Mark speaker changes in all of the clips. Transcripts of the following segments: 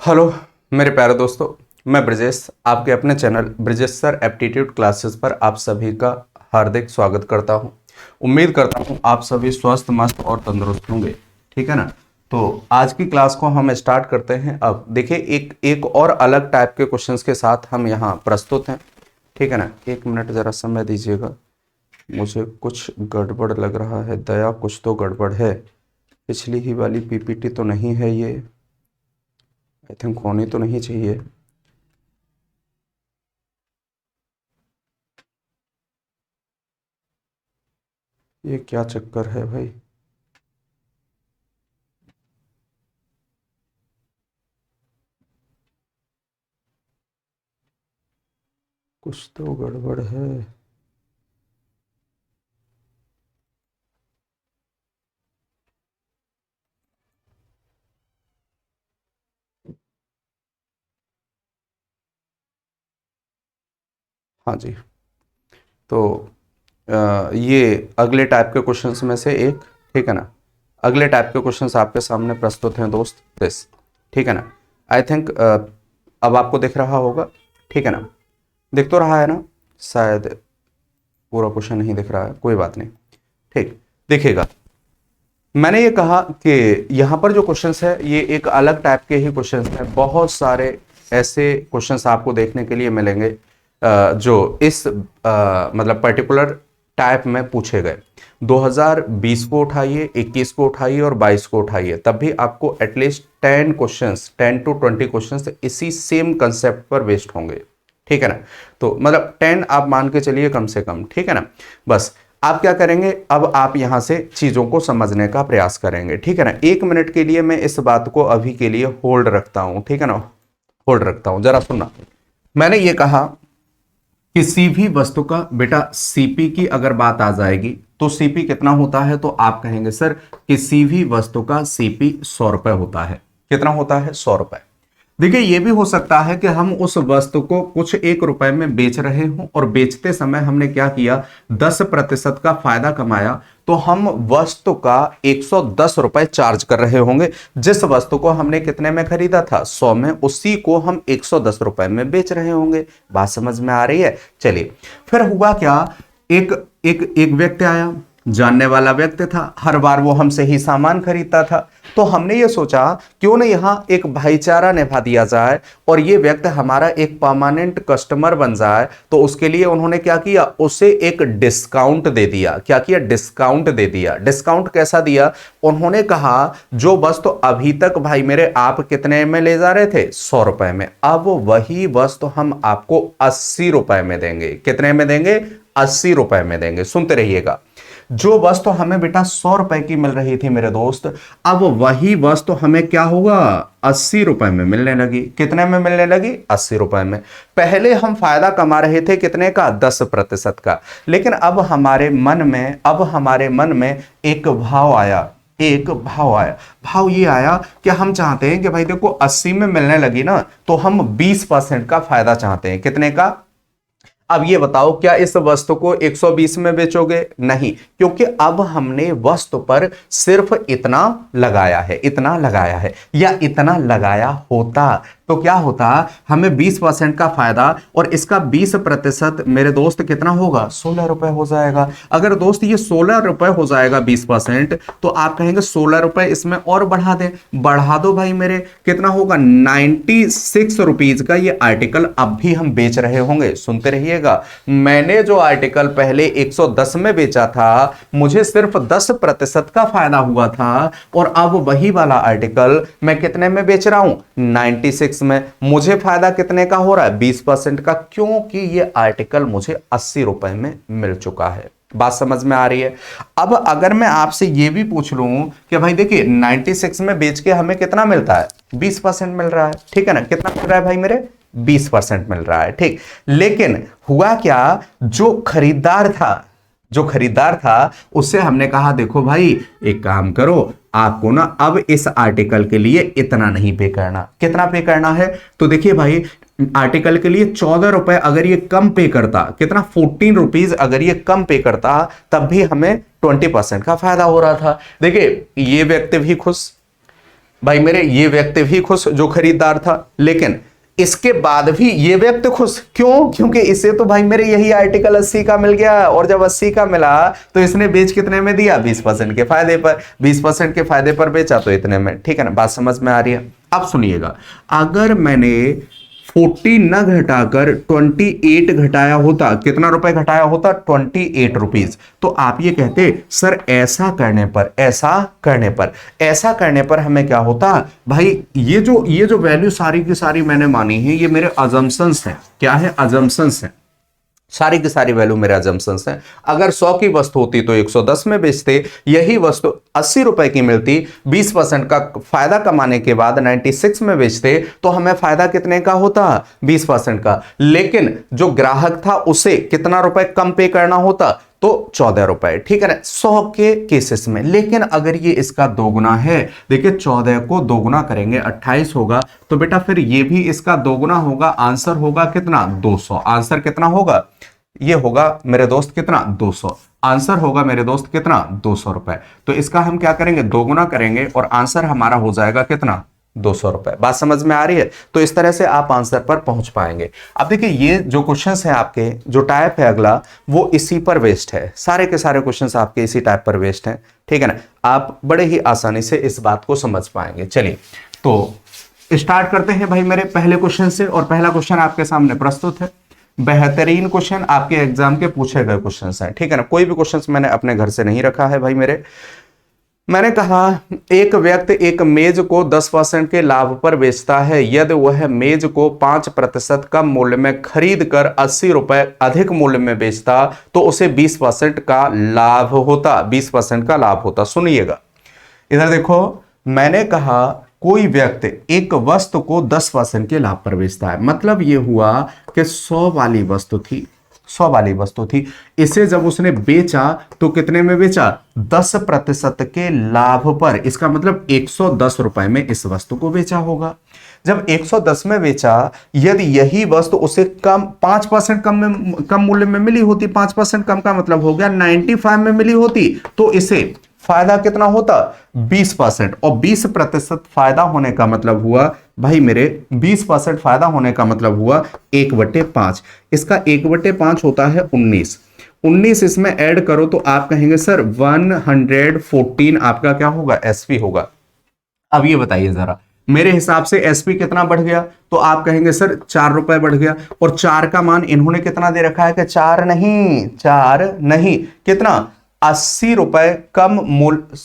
Speaker 1: Hello मेरे प्यारे दोस्तों, मैं ब्रजेश आपके अपने channel Brajesh sir aptitude classes पर आप सभी का हार्दिक स्वागत करता हूं। उम्मीद करता हूं आप सभी स्वस्थ, मस्त और तंदुरुस्त होंगे। ठीक है ना। तो आज की क्लास को हम स्टार्ट करते हैं। अब देखिए, एक और अलग टाइप के क्वेश्चंस के साथ हम यहाँ प्रस्तुत हैं। ठीक है ना। एक मिनट ज़रा समय दीजिएगा, मुझे कुछ गड़बड़ लग रहा है। दया, कुछ तो गड़बड़ है। पिछली ही वाली पीपीटी तो नहीं है ये। आई थिंक होनी तो नहीं चाहिए। ये क्या चक्कर है भाई। कुछ तो गड़बड़ है। हाँ जी। तो ये अगले टाइप के क्वेश्चंस में से एक। ठीक है ना। अगले टाइप के क्वेश्चंस आपके सामने प्रस्तुत हैं दोस्त। दिस, ठीक है ना। आई थिंक अब आपको दिख रहा होगा। ठीक है ना। दिख तो रहा है ना। शायद पूरा क्वेश्चन नहीं दिख रहा है, कोई बात नहीं। ठीक, दिखेगा। मैंने ये कहा कि यहाँ पर जो क्वेश्चंस है ये एक अलग टाइप के ही क्वेश्चंस हैं। बहुत सारे ऐसे क्वेश्चंस आपको देखने के लिए मिलेंगे जो इस मतलब पर्टिकुलर टाइप में पूछे गए। 2020 को उठाइए, 21 को उठाइए और 22 को उठाइए, तब भी आपको एटलीस्ट 10 क्वेश्चंस, 10 to 20 क्वेश्चंस इसी सेम कंसेप्ट पर बेस्ड होंगे। ठीक है ना। तो मतलब 10 आप मान के चलिए कम से कम। ठीक है ना। बस आप क्या करेंगे, अब आप यहां से चीजों को समझने का प्रयास करेंगे। ठीक है ना। 1 मिनट के लिए मैं इस बात को अभी के लिए होल्ड रखता हूं। ठीक है ना। होल्ड रखता हूं, जरा सुनना। मैंने ये कहा किसी भी वस्तु का बेटा सीपी की अगर बात आ जाएगी तो सीपी कितना होता है, तो आप कहेंगे सर किसी भी वस्तु का सीपी 100 रुपए होता है। कितना होता है? 100 रुपए। देखिए, यह भी हो सकता है कि हम उस वस्तु को कुछ 1 रुपए में बेच रहे हों और बेचते समय हमने क्या किया, 10% का फायदा कमाया, तो हम वस्तु का 110 रुपए चार्ज कर रहे होंगे। जिस वस्तु को हमने कितने में खरीदा था, 100 में, उसी को हम 110 रुपए में बेच रहे होंगे। बात समझ में आ रही है? चलिए, फिर हुआ क्या, एक एक एक व्यक्ति आया, जानने वाला व्यक्ति था, हर बार वो हमसे ही सामान खरीदता था। तो हमने ये सोचा क्यों ना यहां एक भाईचारा निभा दिया जाए और ये व्यक्ति हमारा एक परमानेंट कस्टमर बन जाए। तो उसके लिए उन्होंने क्या किया, उसे एक डिस्काउंट दे दिया। क्या किया? डिस्काउंट दे दिया। डिस्काउंट कैसा दिया? उन्होंने कहा जो वस्तु अभी तक भाई मेरे आप कितने में ले जा रहे थे, 100 रुपए में, अब वही वस्तु हम आपको 80 रुपए में देंगे। कितने में देंगे? 80 रुपए में देंगे। सुनते रहिएगा। जो वस्तु हमें बेटा 100 रुपए की मिल रही थी मेरे दोस्त, अब वही वस्तु हमें क्या होगा, 80 रुपए में मिलने लगी। कितने में मिलने लगी? 80 रुपए में। पहले हम फायदा कमा रहे थे कितने का? 10% का। लेकिन अब हमारे मन में एक भाव आया। भाव ये आया कि हम चाहते हैं कि भाई देखो 80 में मिलने लगी ना, तो हम 20% का फायदा चाहते हैं। कितने का? अब ये बताओ, क्या इस वस्तु को 120 में बेचोगे? नहीं, क्योंकि अब हमने वस्तु पर सिर्फ इतना लगाया है, या इतना लगाया होता तो क्या होता, हमें 20% का फायदा और इसका 20% मेरे दोस्त कितना होगा, 16 रुपए हो जाएगा। अगर दोस्त ये 16 रुपए हो जाएगा 20%, तो आप कहेंगे 16 रुपए इसमें और बढ़ा दें। बढ़ा दो भाई मेरे, कितना होगा, 96 रुपीज का ये आर्टिकल अब भी हम बेच रहे होंगे। सुनते रहिएगा, मैंने जो आर्टिकल पहले 110 में बेचा था, मुझे सिर्फ 10% का फायदा हुआ था, और अब वही वाला आर्टिकल मैं कितने में बेच रहा हूं, 96 में। मुझे फायदा कितने का हो रहा है, 20% का, क्योंकि ये आर्टिकल मुझे 80 रुपए में मिल चुका है। बात समझ में आ रही है? अब अगर मैं आपसे ये भी पूछ लूं कि भाई देखिए 96 में बेच के हमें कितना मिलता है, 20% मिल रहा है। ठीक है ना। कितना मिल रहा है भाई मेरे, 20% मिल रहा है। ठीक, लेकिन हुआ क्या, जो खरीदार था उससे हमने कहा देखो भाई एक काम करो, आपको ना अब इस आर्टिकल के लिए इतना नहीं पे करना। कितना पे करना है, तो देखिए भाई आर्टिकल के लिए 14 रुपए अगर ये कम पे करता, कितना, 14 रुपीज अगर ये कम पे करता, तब भी हमें 20% का फायदा हो रहा था। देखिए, ये व्यक्ति भी खुश, भाई मेरे ये व्यक्ति भी खुश जो खरीदार था, लेकिन इसके बाद भी ये व्यक्ति खुश क्यों? क्योंकि इसे तो भाई मेरे यही आर्टिकल 80 का मिल गया, और जब 80 का मिला तो इसने बेच कितने में दिया? 20% के फायदे पर। 20% के फायदे पर बेचा तो इतने में। ठीक है ना, बात समझ में आ रही है? अब सुनिएगा, अगर मैंने 40 न घटाकर 28 घटाया होता, कितना रुपए घटाया होता? 28 रुपीज। तो आप ये कहते सर ऐसा करने पर, ऐसा करने पर हमें क्या होता? भाई ये जो वैल्यू सारी की सारी मैंने मानी है, ये मेरे अजम्पशंस हैं। क्या है? अजम्पशंस हैं। सारी की सारी वैल्यू मेरे अजम्पशंस हैं। अगर 100 की वस्तु होती तो 110 में बेचते, यही वस्तु 80 रुपए की मिलती, 20% का फायदा कमाने के बाद 96 में बेचते, तो हमें फायदा कितने का होता? 20% का। लेकिन जो ग्राहक था उसे कितना रुपए कम पे करना होता? तो 14 रुपए। ठीक है ना, 100 के केसेस में। लेकिन अगर ये इसका दोगुना है, देखिए 14 को दोगुना करेंगे 28 होगा, तो बेटा फिर ये भी इसका दोगुना होगा। आंसर होगा कितना? 200। आंसर कितना होगा? ये होगा मेरे दोस्त कितना? 200। आंसर होगा मेरे दोस्त कितना? 200 रुपए। तो इसका हम क्या करेंगे? दोगुना करेंगे और आंसर हमारा हो जाएगा कितना? 200 रुपए। बात समझ में आ रही है? तो इस तरह से आप आंसर पर पहुंच पाएंगे। अब देखिए ये जो क्वेश्चंस हैं आपके, जो टाइप है अगला, वो इसी पर बेस्ड है। सारे के सारे क्वेश्चंस आपके इसी टाइप पर बेस्ड हैं। ठीक है ना, आप बड़े ही आसानी से इस बात को समझ पाएंगे। चलिए तो स्टार्ट करते हैं भाई मेरे पहले क्वेश्चन से। और पहला क्वेश्चन आपके सामने प्रस्तुत है। बेहतरीन क्वेश्चन, आपके एग्जाम के पूछे गए क्वेश्चंस हैं। ठीक है ना, कोई भी क्वेश्चंस मैंने अपने घर से नहीं रखा है भाई मेरे। मैंने कहा एक व्यक्ति एक मेज को 10% के लाभ पर बेचता है। यदि वह मेज को 5% कम मूल्य में खरीद कर 80 रुपए अधिक मूल्य में बेचता तो उसे 20% का लाभ होता। 20% का लाभ होता। सुनिएगा इधर देखो, मैंने कहा कोई व्यक्ति एक वस्तु को 10% के लाभ पर बेचता है। मतलब यह हुआ कि 100 वाली वस्तु थी, 100 वाली वस्तु थी, इसे जब उसने बेचा तो कितने में बेचा? 10% के लाभ पर। इसका मतलब 110 रुपए में इस वस्तु को बेचा होगा। जब 110 में बेचा, यदि यही वस्तु उसे कम 5% कम मूल्य में मिली होती, 5% कम का मतलब हो गया 95 में मिली होती, तो इसे फायदा कितना होता? 20%। और 20% फायदा होने का मतलब हुआ भाई मेरे, 20% फायदा होने का मतलब हुआ 1/5। इसका 1/5 होता है 19। 19 इसमें ऐड करो तो आप कहेंगे सर 114 आपका क्या होगा? एसपी होगा। अब ये बताइए जरा, मेरे हिसाब से एसपी कितना बढ़ गया? तो आप कहेंगे सर 4 रुपए बढ़ गया। और 4 का मान इन्होंने कितना दे रखा है कि 4 नहीं, कितना? 80 रुपए कम मूल्य,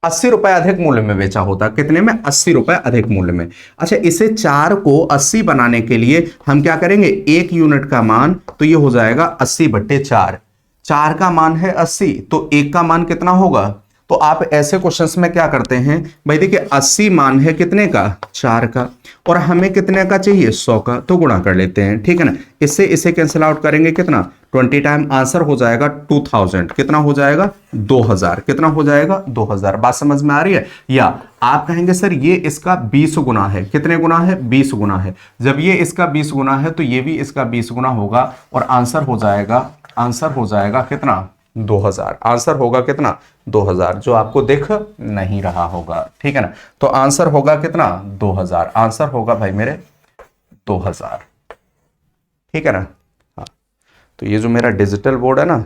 Speaker 1: 80 रुपए अधिक मूल्य में बेचा होता। कितने में? 80 रुपए अधिक मूल्य में। अच्छा, इसे 4 को 80 बनाने के लिए हम क्या करेंगे? 1 यूनिट का मान, तो ये हो जाएगा 80/4। 4 का मान है 80, तो 1 का मान कितना होगा? तो आप ऐसे क्वेश्चंस में क्या करते हैं भाई, देखिए 80 मान है कितने का? 4 का, और हमें कितने का चाहिए? 100 का, तो गुणा कर लेते हैं। ठीक है ना, इससे इसे कैंसिल आउट करेंगे कितना? 20 टाइम। आंसर हो जाएगा 2000। कितना हो जाएगा? 2000। कितना हो जाएगा? 2000। बात समझ में आ रही है? या आप कहेंगे सर ये इसका 20 गुना है। कितने गुना है? 20 गुना है। जब ये इसका 20 गुना है तो ये भी इसका 20 गुना होगा, और आंसर हो जाएगा कितना? 2000। आंसर होगा कितना? 2000, जो आपको दिख नहीं रहा होगा। ठीक है ना, तो आंसर होगा कितना? 2000। आंसर होगा भाई मेरे 2000। ठीक है ना। हाँ, तो ये जो मेरा डिजिटल बोर्ड है ना,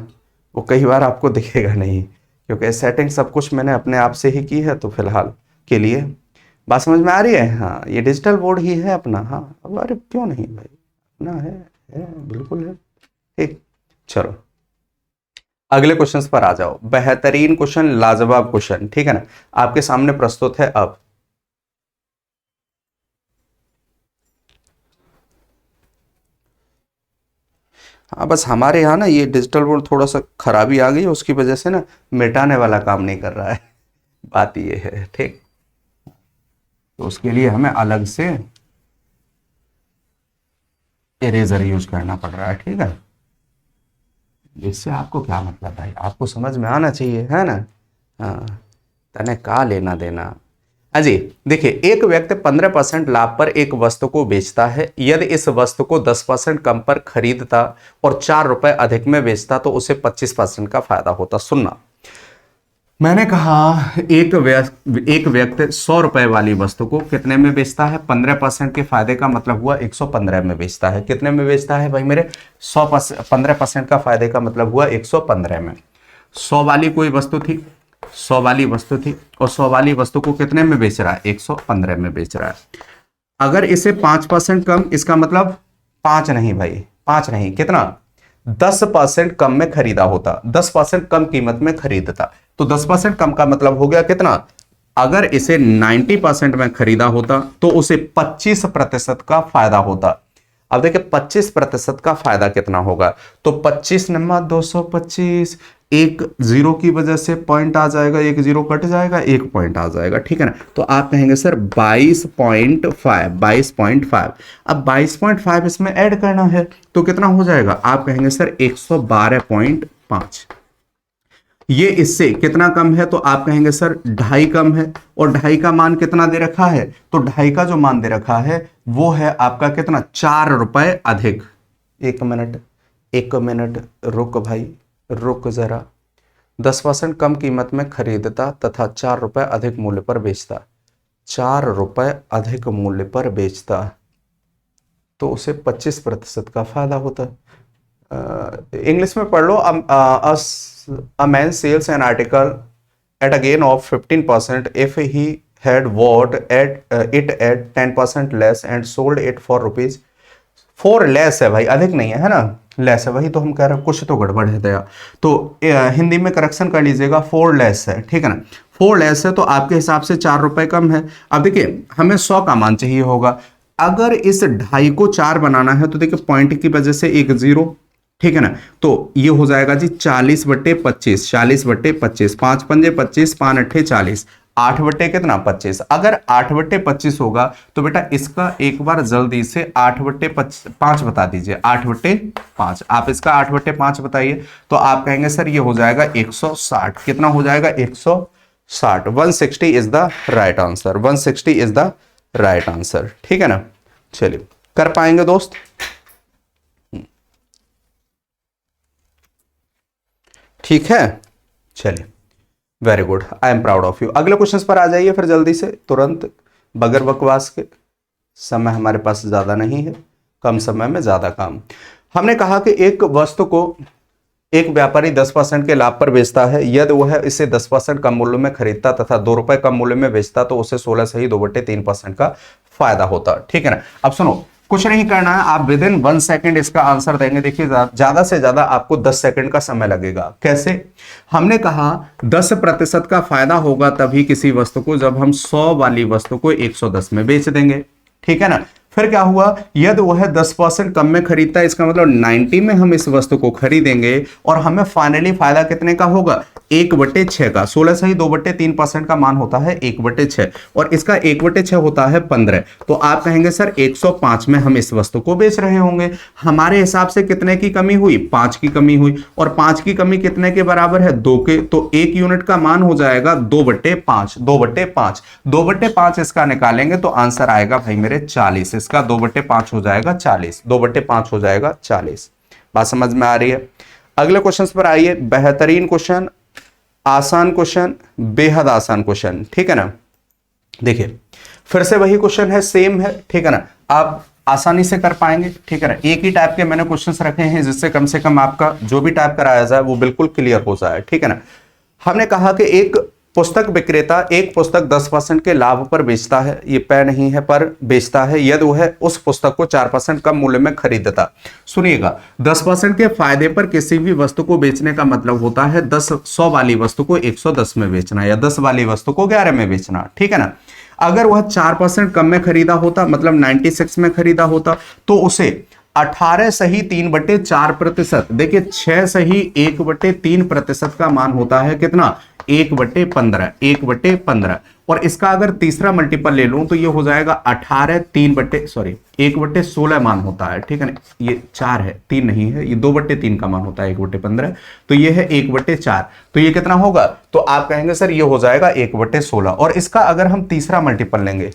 Speaker 1: वो कई बार आपको दिखेगा नहीं, क्योंकि सेटिंग सब कुछ मैंने अपने आप से ही की है। तो फिलहाल के लिए बात समझ में आ रही है? हाँ, ये डिजिटल बोर्ड ही है अपना। हाँ, अरे क्यों नहीं भाई, अपना है बिल्कुल है। ठीक, चलो अगले क्वेश्चंस पर आ जाओ। बेहतरीन क्वेश्चन, लाजवाब क्वेश्चन। ठीक है ना, आपके सामने प्रस्तुत है। अब हाँ, बस हमारे यहाँ ना ये डिजिटल बोर्ड थोड़ा सा खराबी आ गई है, उसकी वजह से ना मिटाने वाला काम नहीं कर रहा है। बात ये है। ठीक, तो उसके लिए हमें अलग से इरेजर यूज करना पड़ रहा है। ठीक है, इससे आपको क्या मतलब भाई, आपको समझ में आना चाहिए, है ना। हाँ, तने का लेना देना। अजी देखिए, एक व्यक्ति 15% लाभ पर एक वस्तु को बेचता है। यदि इस वस्तु को 10% कम पर खरीदता और 4 रुपए अधिक में बेचता तो उसे 25% का फायदा होता। सुनना, मैंने कहा एक व्यक्ति 100 रुपए वाली वस्तु को कितने में बेचता है? 15% के फायदे का मतलब हुआ 115 में बेचता है। कितने में बेचता है भाई मेरे? 15% का फायदे का मतलब हुआ 115 में। 100 वाली कोई वस्तु थी, 100 वाली वस्तु थी और 100 वाली वस्तु को कितने में बेच रहा है? 115 में बेच रहा है। अगर इसे 5% कम, इसका मतलब 5 नहीं भाई, 5 नहीं, कितना? 10% कम में खरीदा होता, 10% कम कीमत में खरीदता। तो 10% कम का मतलब हो गया कितना? अगर इसे 90% में खरीदा होता तो उसे 25% का फायदा होता। अब देखिए 25% का फायदा कितना होगा? तो 25 नम्मा 225, एक जीरो की वजह से पॉइंट आ जाएगा, एक जीरो कट जाएगा, एक पॉइंट आ जाएगा, ठीक है ना। तो आप कहेंगे सर 22.5। अब 22.5 इसमें ऐड करना है तो कितना हो जाएगा? आप कहेंगे सर 112.5। ये इससे कितना कम है? तो आप कहेंगे सर 2.5 कम है। और 2.5 का मान कितना दे रखा है? तो 2.5 का जो मान दे रखा है वो है आपका कितना? 4 रुपए अधिक। एक मिनट रुक भाई, रुक जरा। 10% कम कीमत में खरीदता तथा 4 रुपए अधिक मूल्य पर बेचता, 4 रुपए अधिक मूल्य पर बेचता तो उसे 25% का फायदा होता। इंग्लिश में पढ़ लो। A man sells an article at a gain of 15% if he had bought it at 10% less and sold it for rupees 4 less है भाई, अधिक नहीं है, है ना, लेस है। वही तो हम कह रहे हैं, कुछ तो गड़बड़ है दया। तो हिंदी में करेक्शन कर लीजिएगा, 4 लेस है, ठीक है ना। 4 लेस है तो आपके हिसाब से 4 रुपए कम है। अब देखिए हमें 100 का मान चाहिए होगा। अगर इस 2.5 को 4 बनाना है तो देखिए पॉइंट की वजह से एक जीरो, ठीक है ना। तो ये हो जाएगा जी 40/25, 40/25, 5 पंजे 25, 5 अट्ठे 40, 8 बट्टे कितना? 25। अगर 8/25 होगा तो बेटा इसका एक बार जल्दी से 8/5 बता दीजिए, 8/5। आप इसका 8/5 बताइए तो आप कहेंगे सर ये हो जाएगा 160। कितना हो जाएगा? 160। 160 is the right answer, 160 is the right answer, ठीक है ना। चलिए कर पाएंगे दोस्त? ठीक है, चलिए, very good, I am proud of you. अगले क्वेश्चन पर आ जाइए फिर जल्दी से, तुरंत, बगैर बकवास के। समय हमारे पास ज्यादा नहीं है, कम समय में ज्यादा काम। हमने कहा कि एक वस्तु को एक व्यापारी 10% के लाभ पर बेचता है। यदि वह इसे 10% कम मूल्य में खरीदता तथा 2 रुपए कम मूल्य में बेचता तो उसे 16 सही 2/3% का फायदा होता, ठीक है ना। अब सुनो, कुछ नहीं करना है, आप विद इन 1 सेकंड इसका आंसर देंगे। देखिए ज्यादा से ज्यादा आपको 10 सेकंड का समय लगेगा। कैसे? हमने कहा 10% का फायदा होगा तभी किसी वस्तु को जब हम 100 वाली वस्तु को 110 में बेच देंगे, ठीक है ना। फिर क्या हुआ? यदि वह 10% कम में खरीदता है, इसका मतलब 90 में हम इस वस्तु को खरीदेंगे और हमें फाइनली फायदा कितने का होगा? 1/6 का। 16 सही 2/3% का मान होता है 1/6 और इसका 1/6 होता है 15। तो आप कहेंगे सर 105 में हम इस वस्तु को बेच रहे होंगे। हमारे हिसाब से कितने की कमी हुई? 5 की कमी हुई। और 5 की कमी कितने के बराबर है? 2 के। तो 1 यूनिट का मान हो जाएगा 2/5। 2/5, 2/5 इसका निकालेंगे तो आंसर आएगा भाई मेरे 40। इसका 2/5 हो जाएगा 40, 2/5 हो जाएगा 40। बात समझ में आ रही है? अगले क्वेश्चन पर आइए। बेहतरीन क्वेश्चन, आसान क्वेश्चन, बेहद आसान क्वेश्चन, ठीक है ना। देखिए फिर से वही क्वेश्चन है, सेम है, ठीक है ना। आप आसानी से कर पाएंगे, ठीक है ना। एक ही टाइप के मैंने क्वेश्चंस रखे हैं जिससे कम से कम आपका जो भी टाइप कराया जाए वो बिल्कुल क्लियर हो जाए, ठीक है ना। हमने कहा कि एक पुस्तक विक्रेता एक पुस्तक 10% के लाभ पर बेचता है, ये पे नहीं है पर बेचता है, यदि वह उस पुस्तक को 4% कम मूल्य में खरीदता। सुनिएगा, 10% के फायदे पर किसी भी वस्तु को बेचने का मतलब होता है 100 वाली वस्तु को 110 में बेचना या 10 वाली वस्तु को 11 में बेचना, ठीक है ना। अगर वह 4% कम में खरीदा होता, मतलब 96 में खरीदा होता, तो उसे 18 सही 3/4%, देखिए 6 सही 1/3% का मान होता है कितना? 1/15, 1/15। और इसका अगर तीसरा मल्टीपल ले लूं तो ये हो जाएगा 18 1/16 मान होता है, ठीक है ना। ये 4 है, 3 नहीं है, ये 2/3 का मान होता है 1/15। तो ये है 1/4। तो ये कितना होगा? तो आप कहेंगे सर ये हो जाएगा 1/16। और इसका अगर हम तीसरा मल्टीपल लेंगे,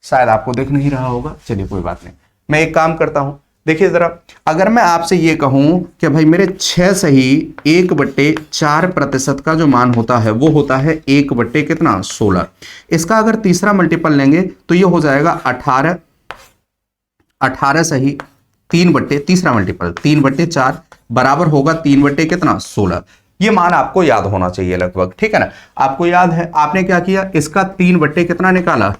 Speaker 1: शायद आपको दिख नहीं रहा होगा, चलिए कोई बात नहीं, मैं एक काम करता हूं, देखिए जरा, अगर मैं आपसे ये कहूं कि भाई मेरे 6 सही 1/4% का जो मान होता है वो होता है 1 कितना 16। इसका अगर तीसरा मल्टीपल लेंगे तो ये हो जाएगा 18 सही 3 तीसरा मल्टीपल 3/4 बराबर होगा 3 कितना 16। ये मान आपको याद होना चाहिए लगभग, ठीक है ना। आपको याद है आपने क्या किया, इसका 3 कितना निकाला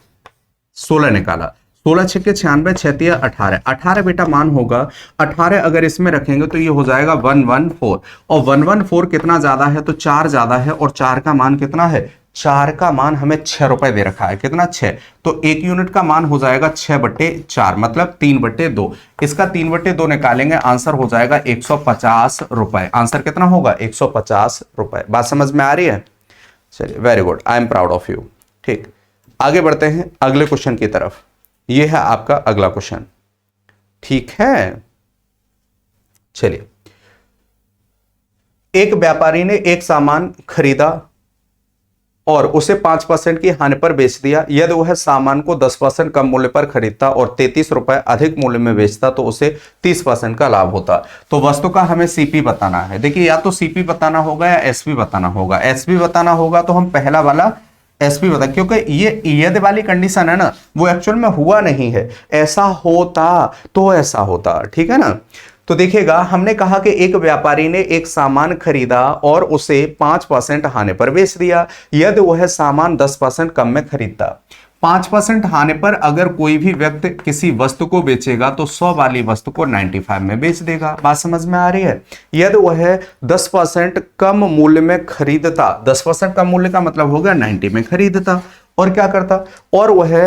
Speaker 1: 16 निकाला। 16 छक्के 96, 6 18, 18 बेटा मान होगा। 18 अगर इसमें रखेंगे तो ये हो जाएगा 114, और 114 कितना ज्यादा है तो 4 ज्यादा है, और 4 का मान कितना है, 4 का मान हमें 6 रुपए दे रखा है, कितना 6, तो 1 यूनिट का मान हो जाएगा 6/4 मतलब 3/2। इसका 3/2 निकालेंगे, आंसर हो जाएगा 150 रुपए। आंसर कितना होगा 150 रुपए। बात समझ में आ रही है? चलिए very good, I am proud of you. ठीक, आगे बढ़ते हैं अगले क्वेश्चन की तरफ। यह है आपका अगला क्वेश्चन, ठीक है। चलिए, एक व्यापारी ने एक सामान खरीदा और उसे 5% की हानि पर बेच दिया। यदि वह सामान को 10% कम मूल्य पर खरीदता और 33 रुपए अधिक मूल्य में बेचता तो उसे 30% का लाभ होता। तो वस्तु का हमें सीपी बताना है। देखिए, या तो सीपी बताना होगा या एसपी बताना होगा। एसपी बताना होगा तो हम पहला वाला एसपी बता, क्योंकि ये यदि वाली कंडीशन है ना, वो एक्चुअल में हुआ नहीं है। ऐसा होता तो ऐसा होता, ठीक है ना। तो देखिएगा, हमने कहा कि एक व्यापारी ने एक सामान खरीदा और उसे 5% हानि पर बेच दिया। यदि वह सामान 10% कम में खरीदता। 5% हानि पर अगर कोई भी व्यक्ति किसी वस्तु को बेचेगा तो 100 वाली वस्तु को 95 में बेच देगा। बात समझ में आ रही है? यदि वह 10% कम मूल्य में खरीदता, 10% कम मूल्य का मतलब होगा 90 में खरीदता, और क्या करता, और वह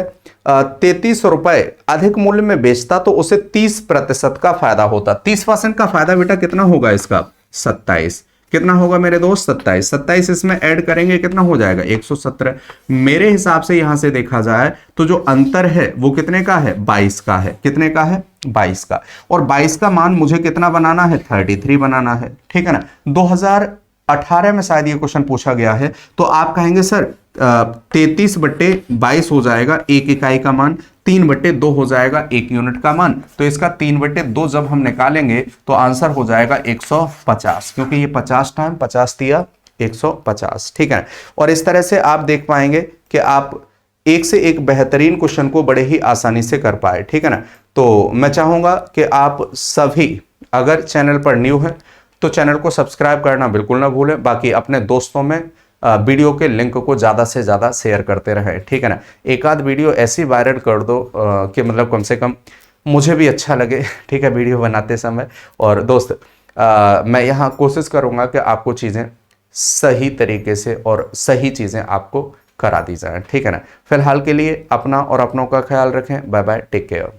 Speaker 1: 33 रुपए अधिक मूल्य में बेचता तो उसे 30% का फायदा होता। 30% का फायदा बेटा कितना होगा इसका 27। कितना होगा मेरे दोस्त 27। 27 इसमें ऐड करेंगे कितना हो जाएगा 117। मेरे हिसाब से यहां से देखा जाए तो जो अंतर है वो कितने का है 22 का है। कितने का है 22 का। और 22 का मान मुझे कितना बनाना है 33 बनाना है, ठीक है ना। 2018 में शायद ये क्वेश्चन पूछा गया है। तो आप कहेंगे सर 33/22 हो जाएगा एक इकाई का मान, 3/2 हो जाएगा 1 यूनिट का मान। तो इसका 3/2 जब हम निकालेंगे तो आंसर हो जाएगा 150, क्योंकि ये 50 टाइम 50 दिया 150, ठीक है। और इस तरह से आप देख पाएंगे कि आप एक से एक बेहतरीन क्वेश्चन को बड़े ही आसानी से कर पाए, ठीक है ना। तो मैं चाहूंगा कि आप सभी अगर चैनल पर न्यू है तो चैनल को सब्सक्राइब करना बिल्कुल ना भूलें। बाकी अपने दोस्तों में वीडियो के लिंक को ज़्यादा से ज़्यादा शेयर करते रहें, ठीक है ना। एक आध वीडियो ऐसी वायरल कर दो कि मतलब कम से कम मुझे भी अच्छा लगे, ठीक है, वीडियो बनाते समय। और दोस्त मैं यहाँ कोशिश करूँगा कि आपको चीज़ें सही तरीके से और सही चीज़ें आपको करा दी जाए, ठीक है ना। फिलहाल के लिए अपना और अपनों का ख्याल रखें। Bye bye, take care.